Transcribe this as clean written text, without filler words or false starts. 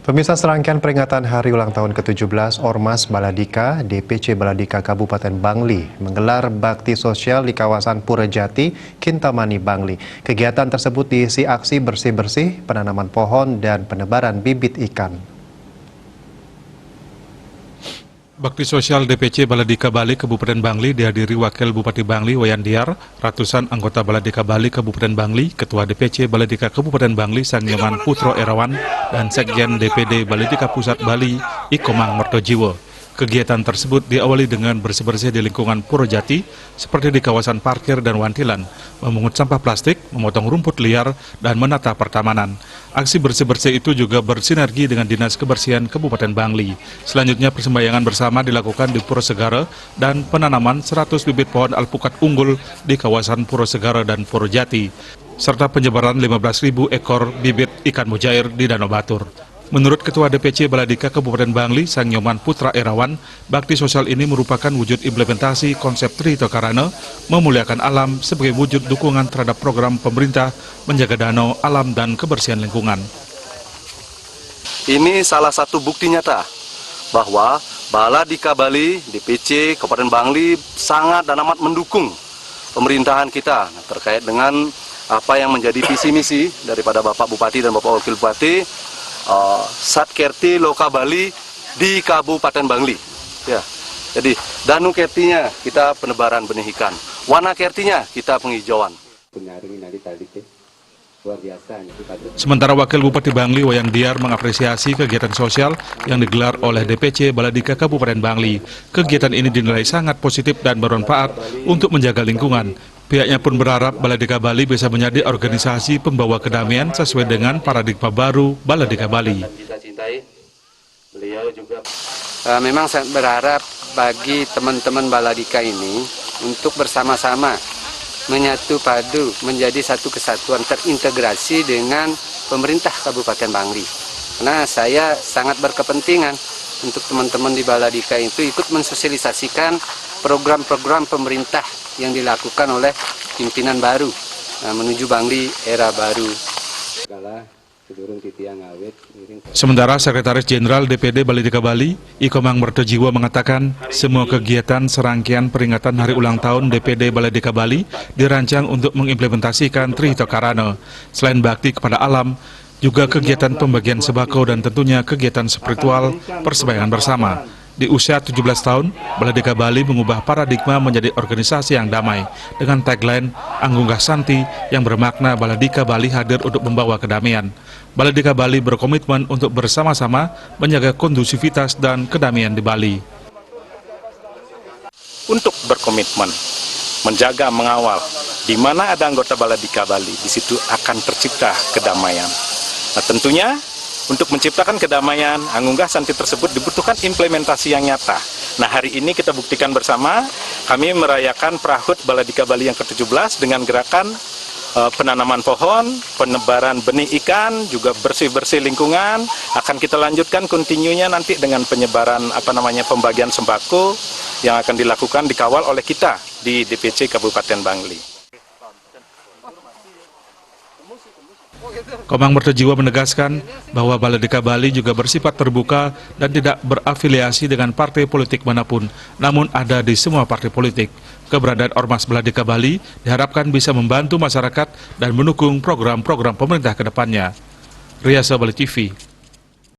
Pemirsa, serangkaian peringatan hari ulang tahun ke-17 Ormas Baladika DPC Baladika Kabupaten Bangli menggelar bakti sosial di kawasan Purejati, Kintamani, Bangli. Kegiatan tersebut diisi aksi bersih-bersih, penanaman pohon, dan penebaran bibit ikan. Bakti sosial DPC Baladika Bali Kabupaten Bangli dihadiri Wakil Bupati Bangli Wayan Diar, ratusan anggota Baladika Bali Kabupaten Bangli, Ketua DPC Baladika Kabupaten Bangli Sangyoman Putro Erawan, dan Sekjen DPD Baladika Pusat Bali Ikomang Mertojiwo. Kegiatan tersebut diawali dengan bersih-bersih di lingkungan Purejati seperti di kawasan parkir dan wantilan, memungut sampah plastik, memotong rumput liar, dan menata pertamanan. Aksi bersih-bersih itu juga bersinergi dengan Dinas Kebersihan Kabupaten Bangli. Selanjutnya persembahyangan bersama dilakukan di Puro Segara dan penanaman 100 bibit pohon alpukat unggul di kawasan Puro Segara dan Purejati, serta penyebaran 15.000 ekor bibit ikan mujair di Danau Batur. Menurut Ketua DPC Baladika Kabupaten Bangli, Sangyoman Putra Erawan, bakti sosial ini merupakan wujud implementasi konsep Trito Karana, memuliakan alam sebagai wujud dukungan terhadap program pemerintah menjaga danau, alam, dan kebersihan lingkungan. Ini salah satu bukti nyata bahwa Baladika Bali, DPC Kabupaten Bangli sangat dan amat mendukung pemerintahan kita terkait dengan apa yang menjadi visi misi daripada Bapak Bupati dan Bapak Wakil Bupati, Satkerti Loka Bali di Kabupaten Bangli. Ya, jadi Danu Kertinya kita penebaran benih ikan, Wana Kertinya kita penghijauan. Sementara Wakil Bupati Bangli Wayan Diar mengapresiasi kegiatan sosial yang digelar oleh DPC Baladika Kabupaten Bangli. Kegiatan ini dinilai sangat positif dan bermanfaat untuk menjaga lingkungan. Pihaknya pun berharap Baladika Bali bisa menjadi organisasi pembawa kedamaian sesuai dengan paradigma baru Baladika Bali. Memang saya berharap bagi teman-teman Baladika ini untuk bersama-sama menyatu padu menjadi satu kesatuan terintegrasi dengan pemerintah Kabupaten Bangli. Karena saya sangat berkepentingan untuk teman-teman di Baladika itu ikut mensosialisasikan program-program pemerintah yang dilakukan oleh pimpinan baru menuju Bangli era baru. Sementara Sekretaris Jenderal DPD Baladika Bali, Ikomang Mertojiwo mengatakan semua kegiatan serangkaian peringatan hari ulang tahun DPD Baladika Bali dirancang untuk mengimplementasikan Trito Karana. Selain bakti kepada alam, juga kegiatan pembagian sembako dan tentunya kegiatan spiritual persembahyangan bersama. Di usia 17 tahun, Baladika Bali mengubah paradigma menjadi organisasi yang damai dengan tagline Anggunggah Santi yang bermakna Baladika Bali hadir untuk membawa kedamaian. Baladika Bali berkomitmen untuk bersama-sama menjaga kondusivitas dan kedamaian di Bali. Untuk berkomitmen menjaga, mengawal, di mana ada anggota Baladika Bali, di situ akan tercipta kedamaian. Nah, tentunya untuk menciptakan kedamaian, Anggunggah Santi tersebut dibutuhkan implementasi yang nyata. Nah, hari ini kita buktikan bersama, kami merayakan Prahut Baladika Bali yang ke-17 dengan gerakan penanaman pohon, penebaran benih ikan, juga bersih-bersih lingkungan. Akan kita lanjutkan kontinunya nanti dengan penyebaran pembagian sembako yang akan dilakukan dikawal oleh kita di DPC Kabupaten Bangli. Komang Mertojiwo menegaskan bahwa Baladika Bali juga bersifat terbuka dan tidak berafiliasi dengan partai politik manapun, namun ada di semua partai politik. Keberadaan Ormas Baladika Bali diharapkan bisa membantu masyarakat dan mendukung program-program pemerintah ke depannya. Riasa Bali TV.